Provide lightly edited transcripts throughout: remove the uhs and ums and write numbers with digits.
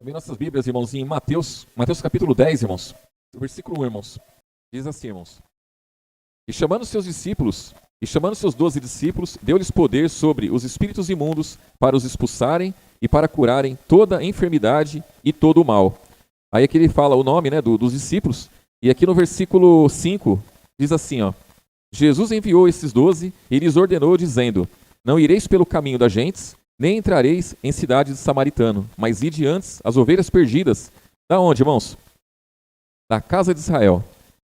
Também nossas Bíblias, irmãos, em Mateus capítulo 10, irmãos, versículo 1, irmãos, diz assim, irmãos: E chamando seus discípulos, e chamando seus 12 discípulos, deu-lhes poder sobre os espíritos imundos para os expulsarem e para curarem toda enfermidade e todo o mal. Aí aqui ele fala o nome, né, dos discípulos, e aqui no versículo 5 diz assim, ó: Jesus enviou esses 12 e lhes ordenou, dizendo: Não ireis pelo caminho das gentes, nem entrareis em cidade de samaritano, mas ide antes as ovelhas perdidas. Da onde, irmãos? Da casa de Israel.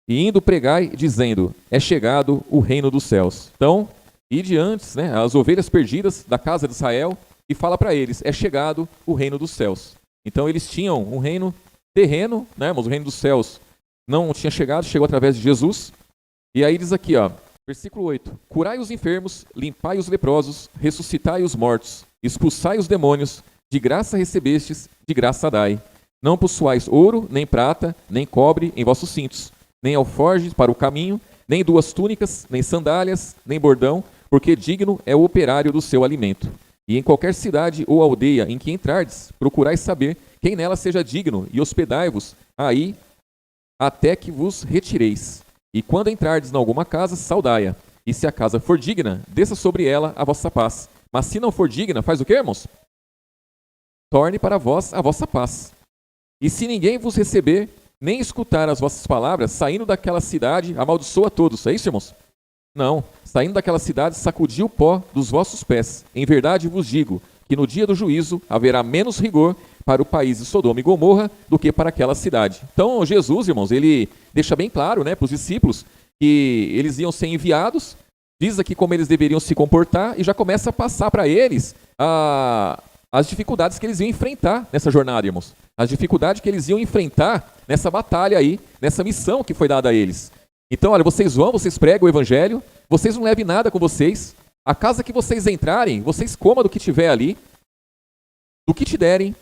E indo pregai, dizendo: É chegado o reino dos céus. Então, ide antes, né, as ovelhas perdidas da casa de Israel, e fala para eles: É chegado o reino dos céus. Então eles tinham um reino terreno, né, mas o reino dos céus não tinha chegado, chegou através de Jesus. E aí diz aqui, ó, versículo 8: Curai os enfermos, limpai os leprosos, ressuscitai os mortos, expulsai os demônios, de graça recebestes, de graça dai. Não possuais ouro, nem prata, nem cobre em vossos cintos, nem alforjes para o caminho, nem 2 túnicas, nem sandálias, nem bordão, porque digno é o operário do seu alimento. E em qualquer cidade ou aldeia em que entrardes, procurai saber quem nela seja digno, e hospedai-vos aí até que vos retireis. E quando entrardes em alguma casa, saudai-a. E se a casa for digna, desça sobre ela a vossa paz. Mas se não for digna, faz o quê, irmãos? Torne para vós a vossa paz. E se ninguém vos receber, nem escutar as vossas palavras, saindo daquela cidade, amaldiçoa todos. É isso, irmãos? Não. Saindo daquela cidade, sacudi o pó dos vossos pés. Em verdade vos digo que no dia do juízo haverá menos rigor para o país de Sodoma e Gomorra do que para aquela cidade. Então, Jesus, irmãos, ele deixa bem claro, né, para os discípulos que eles iam ser enviados, diz aqui como eles deveriam se comportar e já começa a passar para eles as dificuldades que eles iam enfrentar nessa jornada, irmãos. As dificuldades que eles iam enfrentar nessa batalha aí, nessa missão que foi dada a eles. Então, olha, vocês vão, vocês pregam o evangelho, vocês não levem nada com vocês. A casa que vocês entrarem, vocês comam do que tiver ali, do que te derem.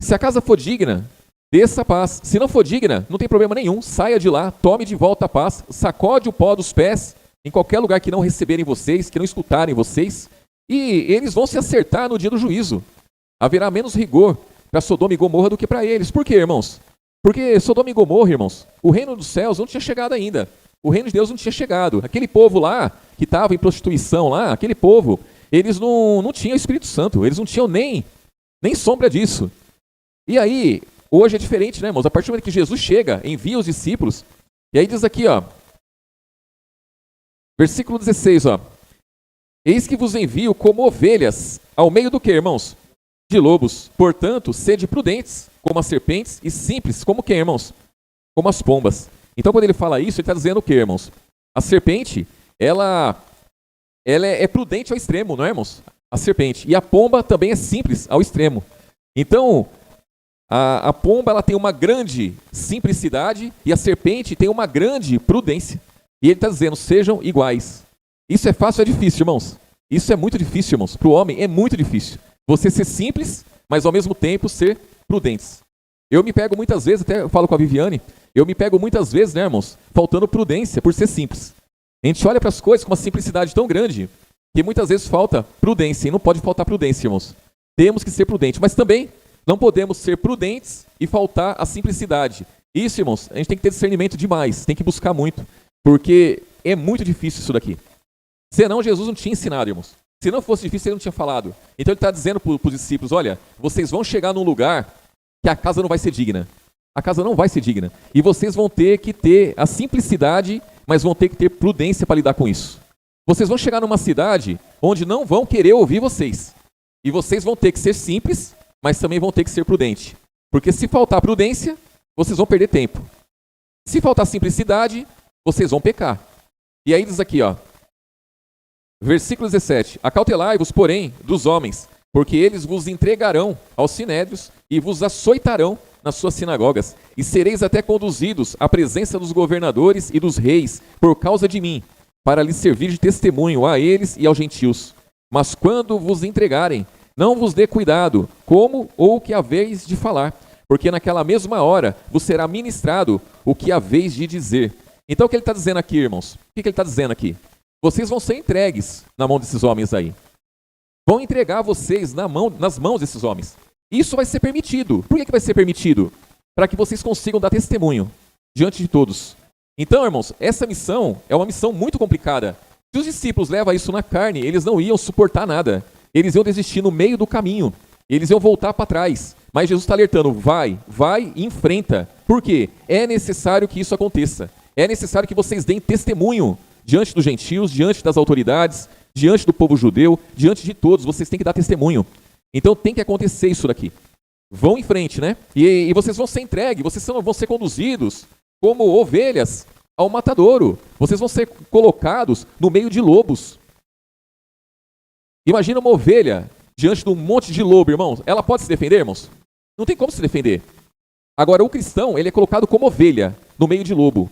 Se a casa for digna, desça a paz. Se não for digna, não tem problema nenhum. Saia de lá, tome de volta a paz, sacode o pó dos pés em qualquer lugar que não receberem vocês, que não escutarem vocês, e eles vão se acertar no dia do juízo. Haverá menos rigor para Sodoma e Gomorra do que para eles. Por quê, irmãos? Porque Sodoma e Gomorra, irmãos, o reino dos céus não tinha chegado ainda. O reino de Deus não tinha chegado. Aquele povo lá, que estava em prostituição lá, aquele povo, eles não tinham Espírito Santo, eles não tinham nem sombra disso. E aí, hoje é diferente, né, irmãos? A partir do momento que Jesus chega, envia os discípulos, e aí diz aqui, ó, versículo 16, ó: Eis que vos envio como ovelhas ao meio do que, irmãos? De lobos. Portanto, sede prudentes como as serpentes e simples como quem, irmãos? Como as pombas. Então, quando ele fala isso, ele está dizendo o que, irmãos? A serpente, ela é prudente ao extremo, não é, irmãos? A serpente. E a pomba também é simples ao extremo. Então, a pomba ela tem uma grande simplicidade e a serpente tem uma grande prudência. E ele está dizendo, sejam iguais. Isso é fácil ou é difícil, irmãos? Isso é muito difícil, irmãos. Para o homem é muito difícil. Você ser simples, mas ao mesmo tempo ser prudentes. Eu me pego muitas vezes, até eu falo com a Viviane, eu me pego muitas vezes, né, irmãos, faltando prudência por ser simples. A gente olha para as coisas com uma simplicidade tão grande que muitas vezes falta prudência. E não pode faltar prudência, irmãos. Temos que ser prudentes, mas também não podemos ser prudentes e faltar a simplicidade. Isso, irmãos, a gente tem que ter discernimento demais, tem que buscar muito, porque é muito difícil isso daqui. Senão Jesus não tinha ensinado, irmãos. Se não fosse difícil, ele não tinha falado. Então ele está dizendo para os discípulos, olha, vocês vão chegar num lugar que a casa não vai ser digna. A casa não vai ser digna. E vocês vão ter que ter a simplicidade, mas vão ter que ter prudência para lidar com isso. Vocês vão chegar numa cidade onde não vão querer ouvir vocês. E vocês vão ter que ser simples, mas também vão ter que ser prudentes. Porque se faltar prudência, vocês vão perder tempo. Se faltar simplicidade, vocês vão pecar. E aí diz aqui, ó, versículo 17: Acautelai-vos, porém, dos homens, porque eles vos entregarão aos sinédrios e vos açoitarão nas suas sinagogas, e sereis até conduzidos à presença dos governadores e dos reis por causa de mim, para lhes servir de testemunho a eles e aos gentios. Mas quando vos entregarem, não vos dê cuidado como ou o que haveis de falar, porque naquela mesma hora vos será ministrado o que haveis de dizer. Então o que ele está dizendo aqui, irmãos? O que ele está dizendo aqui? Vocês vão ser entregues na mão desses homens aí. Vão entregar vocês nas mãos desses homens. Isso vai ser permitido. Por que vai ser permitido? Para que vocês consigam dar testemunho diante de todos. Então, irmãos, essa missão é uma missão muito complicada. Se os discípulos levam isso na carne, eles não iam suportar nada. Eles iam desistir no meio do caminho. Eles iam voltar para trás. Mas Jesus está alertando, vai e enfrenta. Por quê? É necessário que isso aconteça. É necessário que vocês deem testemunho diante dos gentios, diante das autoridades, diante do povo judeu, diante de todos. Vocês têm que dar testemunho. Então tem que acontecer isso daqui. Vão em frente, né? E vocês vão ser entregues, vocês vão ser conduzidos como ovelhas ao matadouro. Vocês vão ser colocados no meio de lobos. Imagina uma ovelha diante de um monte de lobo, irmãos. Ela pode se defender, irmãos? Não tem como se defender. Agora, o cristão, ele é colocado como ovelha no meio de lobo.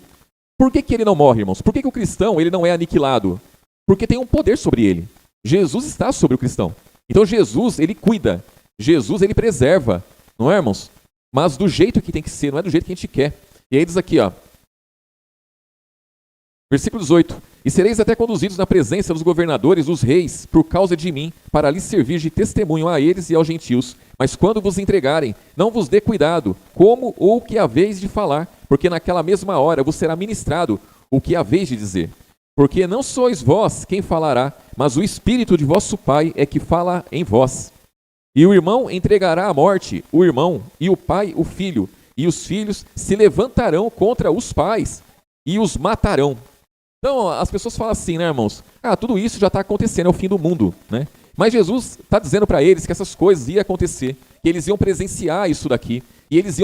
Por que ele não morre, irmãos? Por que o cristão ele não é aniquilado? Porque tem um poder sobre ele. Jesus está sobre o cristão. Então Jesus, ele cuida. Jesus, ele preserva. Não é, irmãos? Mas do jeito que tem que ser, não é do jeito que a gente quer. E aí diz aqui, ó. Versículo 18. E sereis até conduzidos na presença dos governadores, dos reis, por causa de mim, para lhes servir de testemunho a eles e aos gentios. Mas quando vos entregarem, não vos dê cuidado, como ou o que haveis de falar, porque naquela mesma hora vos será ministrado o que haveis de dizer. Porque não sois vós quem falará, mas o Espírito de vosso Pai é que fala em vós. E o irmão entregará à morte o irmão, e o pai o filho, e os filhos se levantarão contra os pais e os matarão. Então, as pessoas falam assim, né, irmãos? Tudo isso já está acontecendo, é o fim do mundo, né? Mas Jesus está dizendo para eles que essas coisas iam acontecer, que eles iam presenciar isso daqui, e eles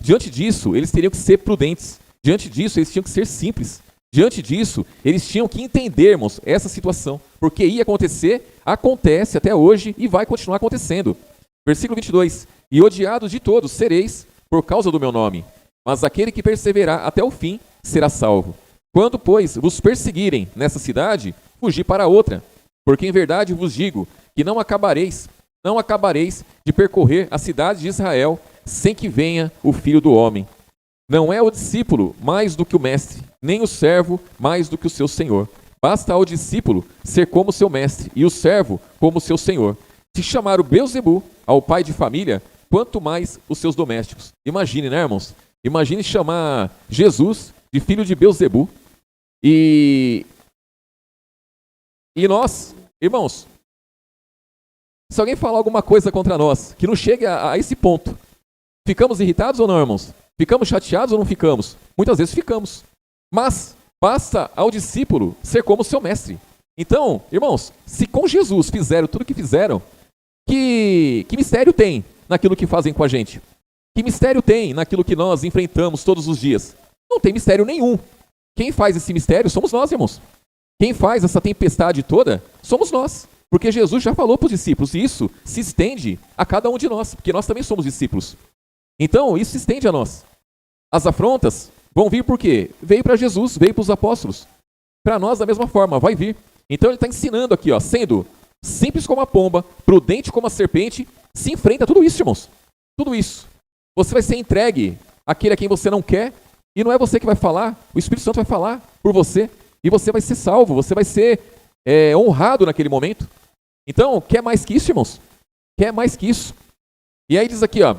diante disso, eles teriam que ser prudentes. Diante disso, eles tinham que ser simples. Diante disso, eles tinham que entendermos essa situação, porque ia acontecer, acontece até hoje e vai continuar acontecendo. Versículo 22. E odiados de todos sereis por causa do meu nome, mas aquele que perseverar até o fim será salvo. Quando, pois, vos perseguirem nessa cidade, fugi para outra, porque em verdade vos digo que não acabareis de percorrer a cidade de Israel sem que venha o Filho do Homem. Não é o discípulo mais do que o mestre, nem o servo mais do que o seu senhor. Basta ao discípulo ser como seu mestre, e o servo como seu senhor. Se chamar o Beelzebu ao pai de família, quanto mais os seus domésticos. Imagine, né, irmãos? Imagine chamar Jesus de filho de Beelzebu. E nós, irmãos, se alguém falar alguma coisa contra nós, que não chegue a esse ponto, ficamos irritados ou não, irmãos? Ficamos chateados ou não ficamos? Muitas vezes ficamos. Mas basta ao discípulo ser como seu mestre. Então, irmãos, se com Jesus fizeram tudo o que fizeram, que mistério tem naquilo que fazem com a gente? Que mistério tem naquilo que nós enfrentamos todos os dias? Não tem mistério nenhum. Quem faz esse mistério somos nós, irmãos. Quem faz essa tempestade toda somos nós. Porque Jesus já falou para os discípulos, e isso se estende a cada um de nós, porque nós também somos discípulos. Então, isso se estende a nós. As afrontas vão vir por quê? Veio para Jesus, veio para os apóstolos. Para nós, da mesma forma, vai vir. Então, ele está ensinando aqui, ó, sendo simples como a pomba, prudente como a serpente, se enfrenta a tudo isso, irmãos. Tudo isso. Você vai ser entregue àquele a quem você não quer, e não é você que vai falar, o Espírito Santo vai falar por você, e você vai ser salvo, você vai ser honrado naquele momento. Então, quer mais que isso, irmãos? Quer mais que isso? E aí diz aqui, ó,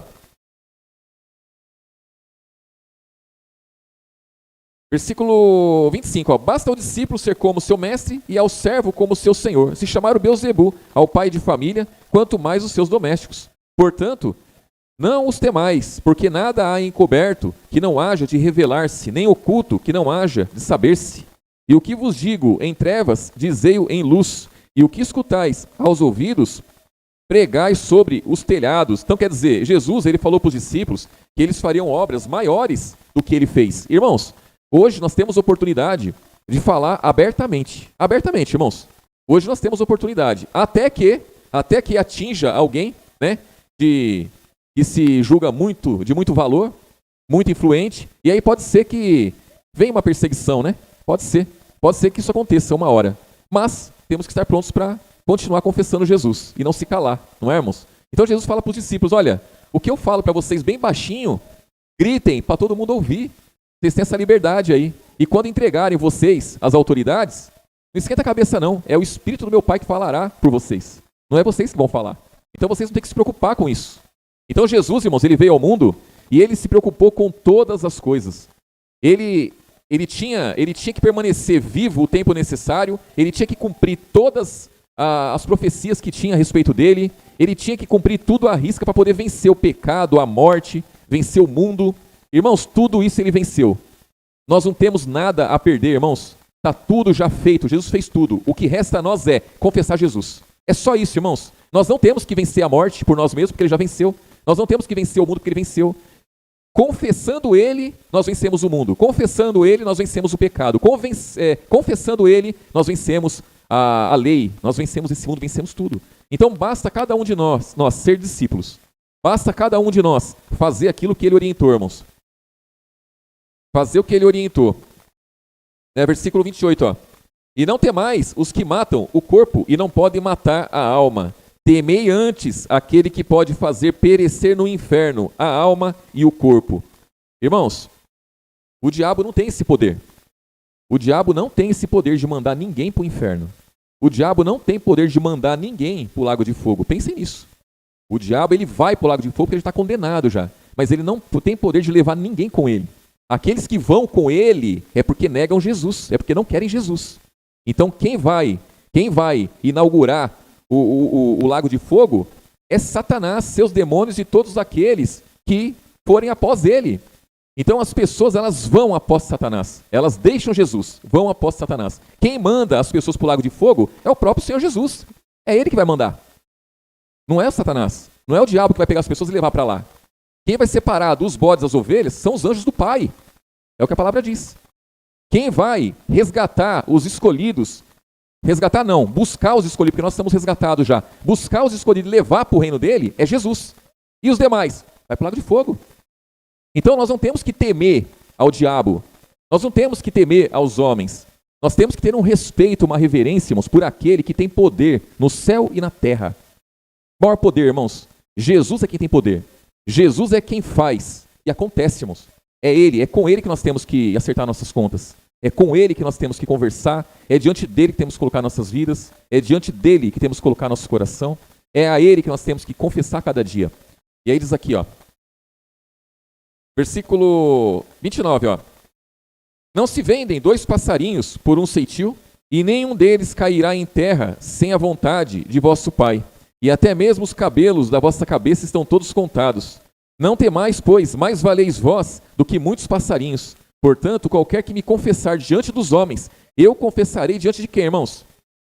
versículo 25, ó, basta ao discípulo ser como seu mestre e ao servo como seu senhor. Se chamar o Beelzebu ao pai de família, quanto mais os seus domésticos. Portanto, não os temais, porque nada há encoberto que não haja de revelar-se, nem oculto que não haja de saber-se. E o que vos digo em trevas, dizei-o em luz, e o que escutais aos ouvidos, pregai sobre os telhados. Então quer dizer, Jesus ele falou para os discípulos que eles fariam obras maiores do que ele fez. Irmãos, hoje nós temos oportunidade de falar abertamente. Abertamente, irmãos. Hoje nós temos oportunidade. Até que atinja alguém, né, que se julga de muito valor, muito influente. E aí pode ser que venha uma perseguição, né? Pode ser. Pode ser que isso aconteça uma hora. Mas temos que estar prontos para continuar confessando Jesus e não se calar, não é, irmãos? Então Jesus fala para os discípulos, olha, o que eu falo para vocês bem baixinho, gritem para todo mundo ouvir. Vocês têm essa liberdade aí. E quando entregarem vocês às autoridades, não esquenta a cabeça não. É o Espírito do meu Pai que falará por vocês. Não é vocês que vão falar. Então vocês não têm que se preocupar com isso. Então Jesus, irmãos, ele veio ao mundo e ele se preocupou com todas as coisas. Ele tinha que permanecer vivo o tempo necessário, ele tinha que cumprir todas as profecias que tinha a respeito dele, ele tinha que cumprir tudo à risca para poder vencer o pecado, a morte, vencer o mundo. Irmãos, tudo isso ele venceu. Nós não temos nada a perder, irmãos. Está tudo já feito, Jesus fez tudo. O que resta a nós é confessar Jesus. É só isso, irmãos. Nós não temos que vencer a morte por nós mesmos, porque ele já venceu. Nós não temos que vencer o mundo, porque ele venceu. Confessando ele, nós vencemos o mundo. Confessando ele, nós vencemos o pecado. Confessando ele, nós vencemos a lei. Nós vencemos esse mundo, vencemos tudo. Então basta cada um de nós ser discípulos. Basta cada um de nós fazer aquilo que ele orientou, irmãos. Fazer o que ele orientou. Versículo 28, ó. E não temais os que matam o corpo e não podem matar a alma. Temei antes aquele que pode fazer perecer no inferno a alma e o corpo. Irmãos, o diabo não tem esse poder. O diabo não tem esse poder de mandar ninguém para o inferno. O diabo não tem poder de mandar ninguém para o lago de fogo. Pensem nisso. O diabo ele vai para o lago de fogo porque ele está condenado já. Mas ele não tem poder de levar ninguém com ele. Aqueles que vão com ele é porque negam Jesus, é porque não querem Jesus. Então quem vai inaugurar o lago de fogo é Satanás, seus demônios e todos aqueles que forem após ele. Então as pessoas elas vão após Satanás, elas deixam Jesus, vão após Satanás. Quem manda as pessoas para o lago de fogo é o próprio Senhor Jesus, é ele que vai mandar. Não é o Satanás, não é o diabo que vai pegar as pessoas e levar para lá. Quem vai separar dos bodes das ovelhas são os anjos do Pai, é o que a palavra diz. Quem vai resgatar os escolhidos, resgatar não, buscar os escolhidos, porque nós estamos resgatados já. Buscar os escolhidos e levar para o reino dele é Jesus. E os demais? Vai para o lago de fogo. Então nós não temos que temer ao diabo. Nós não temos que temer aos homens. Nós temos que ter um respeito, uma reverência, irmãos, por aquele que tem poder no céu e na terra. Maior poder, irmãos. Jesus é quem tem poder. Jesus é quem faz. E acontece, irmãos. É com ele que nós temos que acertar nossas contas. É com ele que nós temos que conversar, é diante dele que temos que colocar nossas vidas, é diante dele que temos que colocar nosso coração, é a ele que nós temos que confessar cada dia. E aí diz aqui, ó, versículo 29, ó. Não se vendem 2 passarinhos por um ceitil, e nenhum deles cairá em terra sem a vontade de vosso Pai. E até mesmo os cabelos da vossa cabeça estão todos contados. Não temais, pois, mais valeis vós do que muitos passarinhos. Portanto, qualquer que me confessar diante dos homens, eu confessarei diante de quem, irmãos?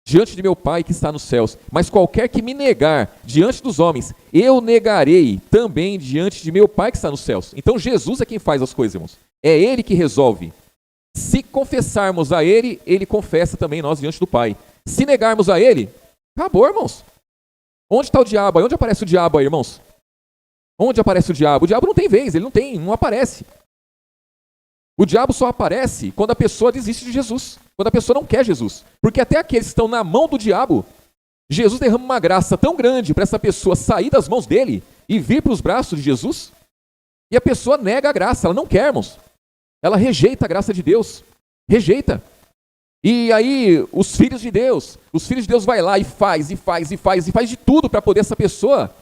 Diante de meu Pai que está nos céus. Mas qualquer que me negar diante dos homens, eu negarei também diante de meu Pai que está nos céus. Então Jesus é quem faz as coisas, irmãos. É ele que resolve. Se confessarmos a ele, ele confessa também nós diante do Pai. Se negarmos a ele, acabou, irmãos. Onde está o diabo aí? Onde aparece o diabo aí, irmãos? Onde aparece o diabo? O diabo não tem vez, ele não aparece. O diabo só aparece quando a pessoa desiste de Jesus, quando a pessoa não quer Jesus. Porque até aqueles que estão na mão do diabo, Jesus derrama uma graça tão grande para essa pessoa sair das mãos dele e vir para os braços de Jesus, e a pessoa nega a graça, ela não quer, irmãos. Ela rejeita a graça de Deus, rejeita. E aí os filhos de Deus vai lá e faz de tudo para poder essa pessoa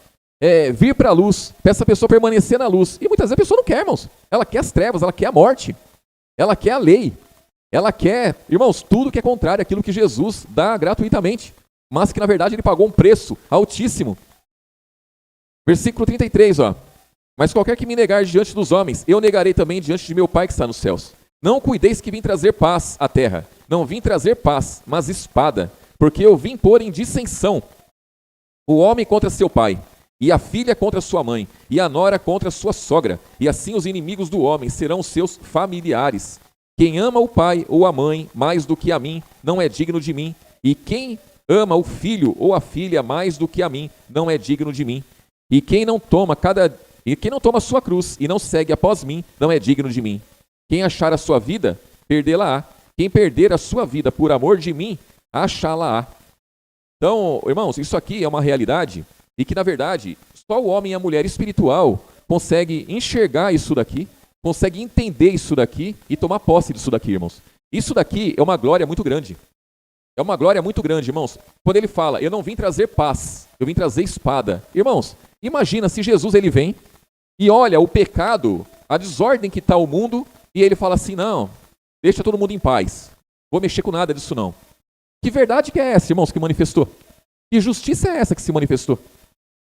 vir para a luz, para essa pessoa permanecer na luz. E muitas vezes a pessoa não quer, irmãos. Ela quer as trevas, ela quer a morte. Ela quer a lei, ela quer, irmãos, tudo que é contrário àquilo que Jesus dá gratuitamente, mas que na verdade ele pagou um preço altíssimo. Versículo 33, ó. Mas qualquer que me negar diante dos homens, eu negarei também diante de meu Pai que está nos céus. Não cuideis que vim trazer paz à terra. Não vim trazer paz, mas espada, porque eu vim pôr em dissensão o homem contra seu pai, e a filha contra sua mãe, e a nora contra sua sogra, e assim os inimigos do homem serão seus familiares. Quem ama o pai ou a mãe mais do que a mim, não é digno de mim, e quem ama o filho ou a filha mais do que a mim, não é digno de mim. E quem não toma a sua cruz e não segue após mim, não é digno de mim. Quem achar a sua vida, perdê-la-á. Quem perder a sua vida por amor de mim, achá-la-á. Então, irmãos, isso aqui é uma realidade e que, na verdade, só o homem e a mulher espiritual consegue enxergar isso daqui, consegue entender isso daqui e tomar posse disso daqui, irmãos. Isso daqui é uma glória muito grande. É uma glória muito grande, irmãos. Quando ele fala, eu não vim trazer paz, eu vim trazer espada. Irmãos, imagina se Jesus ele vem e olha o pecado, a desordem que está o mundo, e ele fala assim, não, deixa todo mundo em paz. Vou mexer com nada disso não. Que verdade que é essa, irmãos, que manifestou? Que justiça é essa que se manifestou?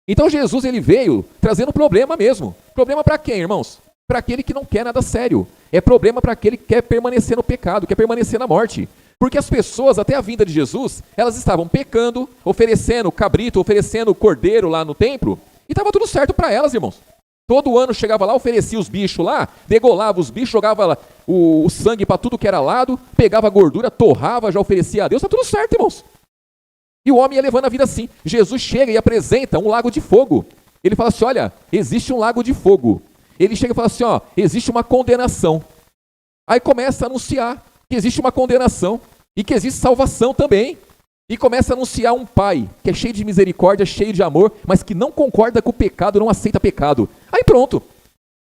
Então Jesus ele veio trazendo problema mesmo. Problema para quem, irmãos? Para aquele que não quer nada sério. É problema para aquele que quer permanecer no pecado, quer permanecer na morte. Porque as pessoas, até a vinda de Jesus, elas estavam pecando, oferecendo cabrito, oferecendo cordeiro lá no templo, e estava tudo certo para elas, irmãos. Todo ano chegava lá, oferecia os bichos lá, degolava os bichos, jogava lá o sangue para tudo que era lado, pegava a gordura, torrava, já oferecia a Deus, está tudo certo, irmãos. E o homem ia levando a vida assim. Jesus chega e apresenta um lago de fogo. Ele fala assim, olha, existe um lago de fogo. Ele chega e fala assim, ó, existe uma condenação. Aí começa a anunciar que existe uma condenação e que existe salvação também. E começa a anunciar um pai que é cheio de misericórdia, cheio de amor, mas que não concorda com o pecado, não aceita pecado. Aí pronto.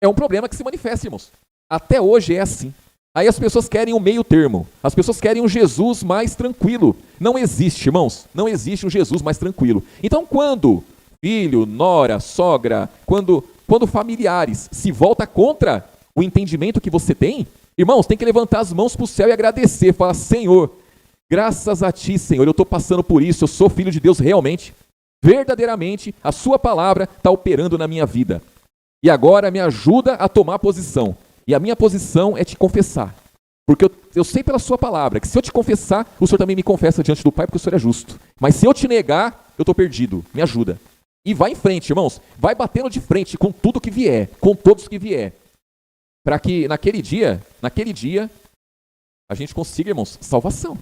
É um problema que se manifesta, irmãos. Até hoje é assim. Aí as pessoas querem um meio termo. As pessoas querem um Jesus mais tranquilo. Não existe, irmãos. Não existe um Jesus mais tranquilo. Então quando filho, nora, sogra, quando familiares se voltam contra o entendimento que você tem, irmãos, tem que levantar as mãos para o céu e agradecer. Falar, Senhor, graças a Ti, Senhor, eu estou passando por isso, eu sou filho de Deus realmente. Verdadeiramente, a Sua palavra está operando na minha vida. E agora me ajuda a tomar posição. E a minha posição é te confessar. Porque eu sei pela Sua palavra que se eu te confessar, o Senhor também me confessa diante do Pai, porque o Senhor é justo. Mas se eu te negar, eu estou perdido. Me ajuda. E vai em frente, irmãos. Vai batendo de frente com tudo que vier, com todos que vier. Para que naquele dia, a gente consiga, irmãos, salvação.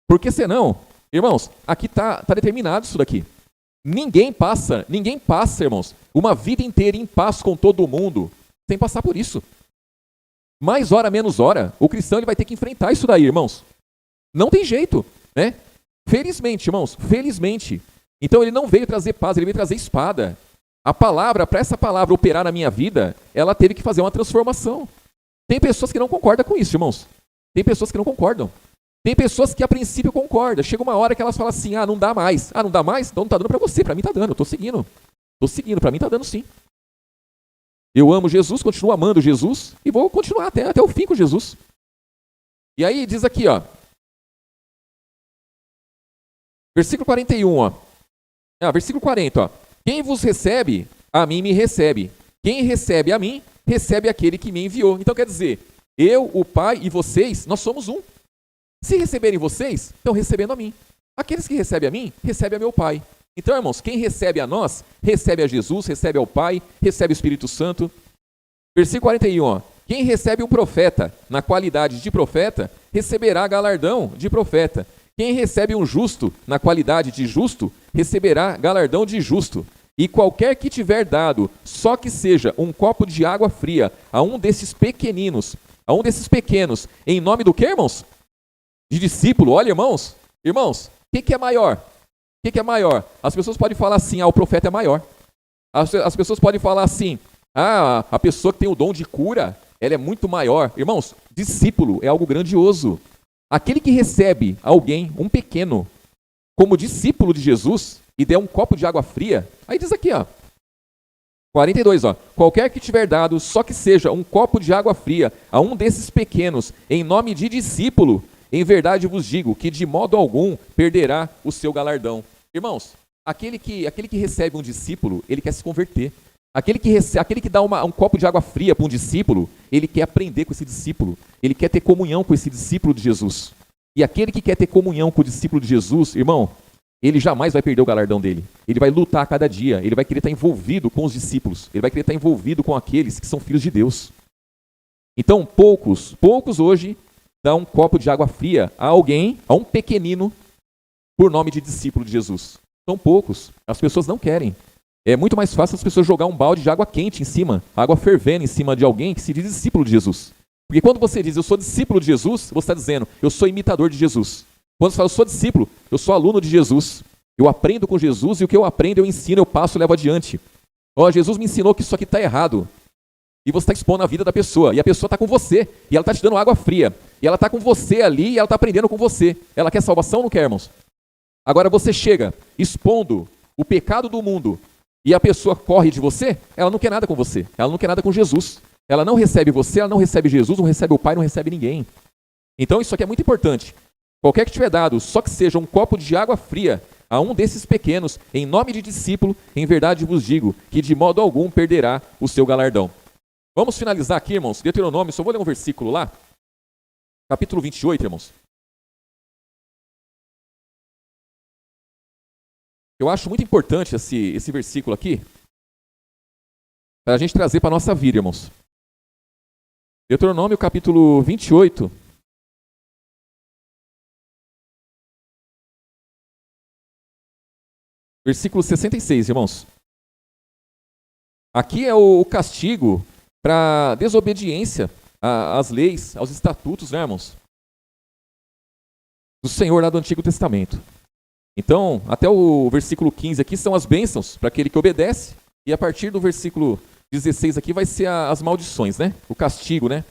Porque senão, irmãos, aqui está determinado isso daqui. Ninguém passa, irmãos, uma vida inteira em paz com todo mundo, sem passar por isso. Mais hora, menos hora, o cristão ele vai ter que enfrentar isso daí, irmãos. Não tem jeito, né? Felizmente, irmãos, felizmente. Então ele não veio trazer paz, ele veio trazer espada. A palavra, para essa palavra operar na minha vida, ela teve que fazer uma transformação. Tem pessoas que não concordam com isso, irmãos. Tem pessoas que não concordam. Tem pessoas que a princípio concordam. Chega uma hora que elas falam assim, não dá mais. Não dá mais? Então não está dando para você, para mim está dando, eu estou seguindo. Estou seguindo, para mim está dando sim. Eu amo Jesus, continuo amando Jesus e vou continuar até o fim com Jesus. E aí diz aqui, ó. Versículo 41, ó. Versículo 40, ó. Quem vos recebe, a mim me recebe. Quem recebe a mim, recebe aquele que me enviou. Então quer dizer, eu, o Pai e vocês, nós somos um. Se receberem vocês, estão recebendo a mim. Aqueles que recebem a mim, recebem a meu Pai. Então, irmãos, quem recebe a nós, recebe a Jesus, recebe ao Pai, recebe o Espírito Santo. Versículo 41, ó. Quem recebe um profeta na qualidade de profeta, receberá galardão de profeta. Quem recebe um justo na qualidade de justo, receberá galardão de justo. E qualquer que tiver dado, só que seja um copo de água fria, a um desses pequeninos, em nome do que, irmãos? De discípulo. Olha, irmãos, o que é maior? O que é maior? As pessoas podem falar assim, o profeta é maior. As pessoas podem falar assim, a pessoa que tem o dom de cura, ela é muito maior. Irmãos, discípulo é algo grandioso. Aquele que recebe alguém, um pequeno, como discípulo de Jesus, e der um copo de água fria, aí diz aqui, ó, 42, ó, qualquer que tiver dado, só que seja um copo de água fria, a um desses pequenos, em nome de discípulo, em verdade vos digo, que de modo algum perderá o seu galardão. Irmãos, aquele que recebe um discípulo, ele quer se converter. Aquele que dá um copo de água fria para um discípulo, ele quer aprender com esse discípulo. Ele quer ter comunhão com esse discípulo de Jesus. E aquele que quer ter comunhão com o discípulo de Jesus, irmão, ele jamais vai perder o galardão dele. Ele vai lutar a cada dia. Ele vai querer estar envolvido com os discípulos. Ele vai querer estar envolvido com aqueles que são filhos de Deus. Então, poucos hoje dão um copo de água fria a alguém, a um pequenino, por nome de discípulo de Jesus. São poucos. As pessoas não querem. É muito mais fácil as pessoas jogar um balde de água quente em cima, água fervendo em cima de alguém que se diz discípulo de Jesus. Porque quando você diz, eu sou discípulo de Jesus, você está dizendo, eu sou imitador de Jesus. Quando você fala, eu sou discípulo, eu sou aluno de Jesus. Eu aprendo com Jesus e o que eu aprendo, eu ensino, eu passo, eu levo adiante. Jesus me ensinou que isso aqui está errado. e você está expondo a vida da pessoa, e a pessoa está com você, e ela está te dando água fria, e ela está com você ali, e ela está aprendendo com você. Ela quer salvação ou não quer, irmãos? Agora você chega expondo o pecado do mundo, e a pessoa corre de você, ela não quer nada com você, ela não quer nada com Jesus. Ela não recebe você, ela não recebe Jesus, não recebe o Pai, não recebe ninguém. Então isso aqui é muito importante. Qualquer que tiver dado, só que seja um copo de água fria a um desses pequenos, em nome de discípulo, em verdade vos digo, que de modo algum perderá o seu galardão. Vamos finalizar aqui, irmãos. Deuteronômio, só vou ler um versículo lá. Capítulo 28, irmãos. Eu acho muito importante esse versículo aqui, para a gente trazer para a nossa vida, irmãos. Deuteronômio, capítulo 28. Versículo 66, irmãos. Aqui é o castigo para desobediência às leis, aos estatutos, né, irmãos? Do Senhor lá do Antigo Testamento. Então, até o versículo 15 aqui são as bênçãos para aquele que obedece, e a partir do versículo 16 aqui vai ser as maldições, né? O castigo, né?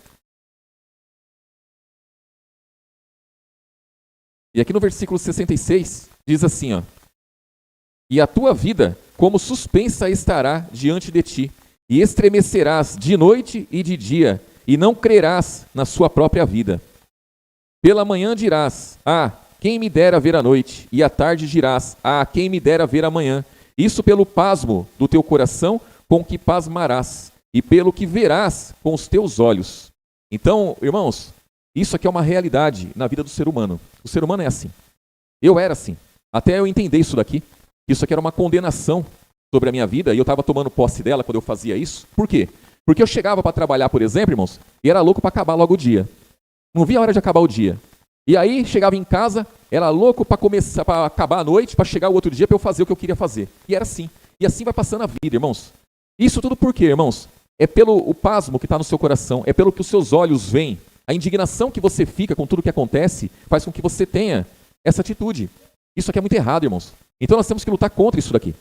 E aqui no versículo 66 diz assim, ó: e a tua vida como suspensa estará diante de ti, e estremecerás de noite e de dia, e não crerás na sua própria vida. Pela manhã dirás, quem me dera ver a noite, e à tarde dirás, quem me dera ver a manhã. Isso pelo pasmo do teu coração, com que pasmarás, e pelo que verás com os teus olhos. Então, irmãos, isso aqui é uma realidade na vida do ser humano. O ser humano é assim. Eu era assim. Até eu entender isso daqui. Isso aqui era uma condenação sobre a minha vida, e eu estava tomando posse dela quando eu fazia isso. Por quê? Porque eu chegava para trabalhar, por exemplo, irmãos, e era louco para acabar logo o dia. Não via a hora de acabar o dia. E aí, chegava em casa, era louco para começar, para acabar a noite, para chegar o outro dia para eu fazer o que eu queria fazer. E era assim. E assim vai passando a vida, irmãos. Isso tudo por quê, irmãos? É pelo o pasmo que está no seu coração, é pelo que os seus olhos veem. A indignação que você fica com tudo que acontece faz com que você tenha essa atitude. Isso aqui é muito errado, irmãos. Então nós temos que lutar contra isso daqui.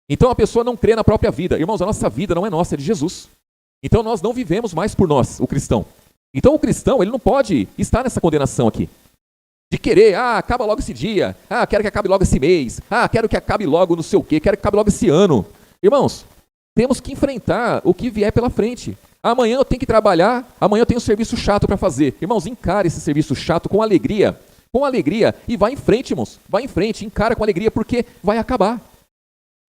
Então a pessoa não crê na própria vida. Irmãos, a nossa vida não é nossa, é de Jesus. Então nós não vivemos mais por nós, o cristão. Então o cristão, ele não pode estar nessa condenação aqui. De querer, acaba logo esse dia, quero que acabe logo esse mês, quero que acabe logo não sei o quê, quero que acabe logo esse ano. Irmãos, temos que enfrentar o que vier pela frente. Amanhã eu tenho que trabalhar, amanhã eu tenho um serviço chato para fazer. Irmãos, encare esse serviço chato com alegria, e vai em frente, irmãos. Vai em frente, encara com alegria, porque vai acabar.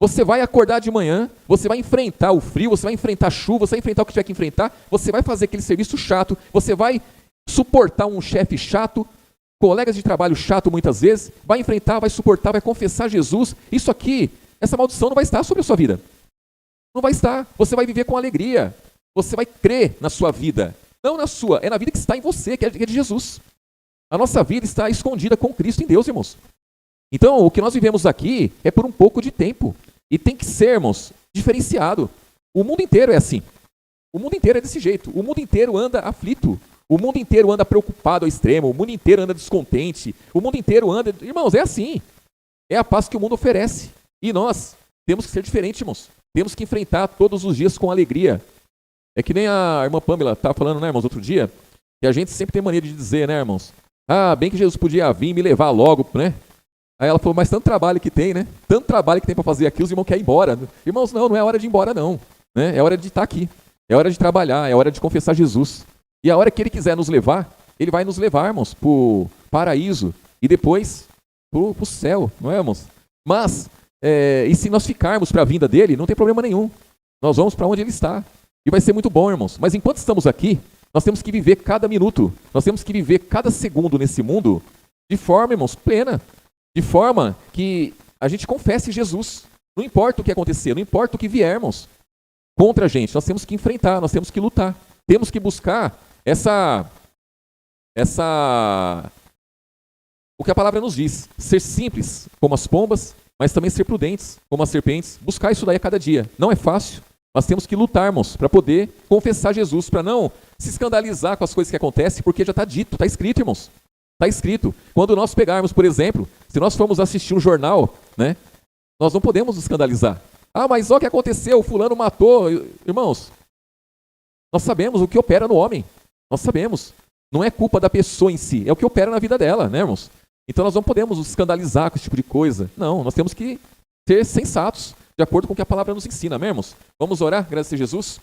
Você vai acordar de manhã, você vai enfrentar o frio, você vai enfrentar a chuva, você vai enfrentar o que tiver que enfrentar, você vai fazer aquele serviço chato, você vai suportar um chefe chato, colegas de trabalho chato muitas vezes, vai enfrentar, vai suportar, vai confessar Jesus. Isso aqui, essa maldição não vai estar sobre a sua vida. Não vai estar. Você vai viver com alegria. Você vai crer na sua vida. Não na sua, é na vida que está em você, que é de Jesus. A nossa vida está escondida com Cristo em Deus, irmãos. Então, o que nós vivemos aqui é por um pouco de tempo. E tem que sermos diferenciado. O mundo inteiro é assim. O mundo inteiro é desse jeito. O mundo inteiro anda aflito. O mundo inteiro anda preocupado ao extremo. O mundo inteiro anda descontente. O mundo inteiro anda... Irmãos, é assim. É a paz que o mundo oferece. E nós temos que ser diferentes, irmãos. Temos que enfrentar todos os dias com alegria. É que nem a irmã Pamela estava falando, né, irmãos, outro dia, que a gente sempre tem mania de dizer, né, irmãos? Bem que Jesus podia vir e me levar logo, né? Aí ela falou, mas tanto trabalho que tem, né? Tanto trabalho que tem para fazer aqui, os irmãos querem ir embora. Irmãos, não é hora de ir embora, não. Né? É hora de estar aqui. É hora de trabalhar, é hora de confessar Jesus. E a hora que Ele quiser nos levar, Ele vai nos levar, irmãos, para o paraíso e depois para o céu, não é, irmãos? Mas, e se nós ficarmos para a vinda dEle, não tem problema nenhum. Nós vamos para onde Ele está. E vai ser muito bom, irmãos. Mas enquanto estamos aqui, nós temos que viver cada minuto, nós temos que viver cada segundo nesse mundo de forma, irmãos, plena. De forma que a gente confesse Jesus. Não importa o que acontecer, não importa o que vier, irmãos, contra a gente. Nós temos que enfrentar, nós temos que lutar. Temos que buscar o que a palavra nos diz. Ser simples como as pombas, mas também ser prudentes como as serpentes. Buscar isso daí a cada dia. Não é fácil. Nós temos que lutar, irmãos, para poder confessar Jesus, para não se escandalizar com as coisas que acontecem, porque já está dito, está escrito, irmãos. Está escrito. Quando nós pegarmos, por exemplo, se nós formos assistir um jornal, né, nós não podemos nos escandalizar. Mas olha o que aconteceu, o fulano matou. Irmãos, Nós sabemos o que opera no homem. Nós sabemos. Não é culpa da pessoa em si, é o que opera na vida dela, né, irmãos? Então nós não podemos nos escandalizar com esse tipo de coisa. Não, nós temos que ser sensatos, de acordo com o que a palavra nos ensina, amém, irmãos? Vamos orar, agradecer a Jesus?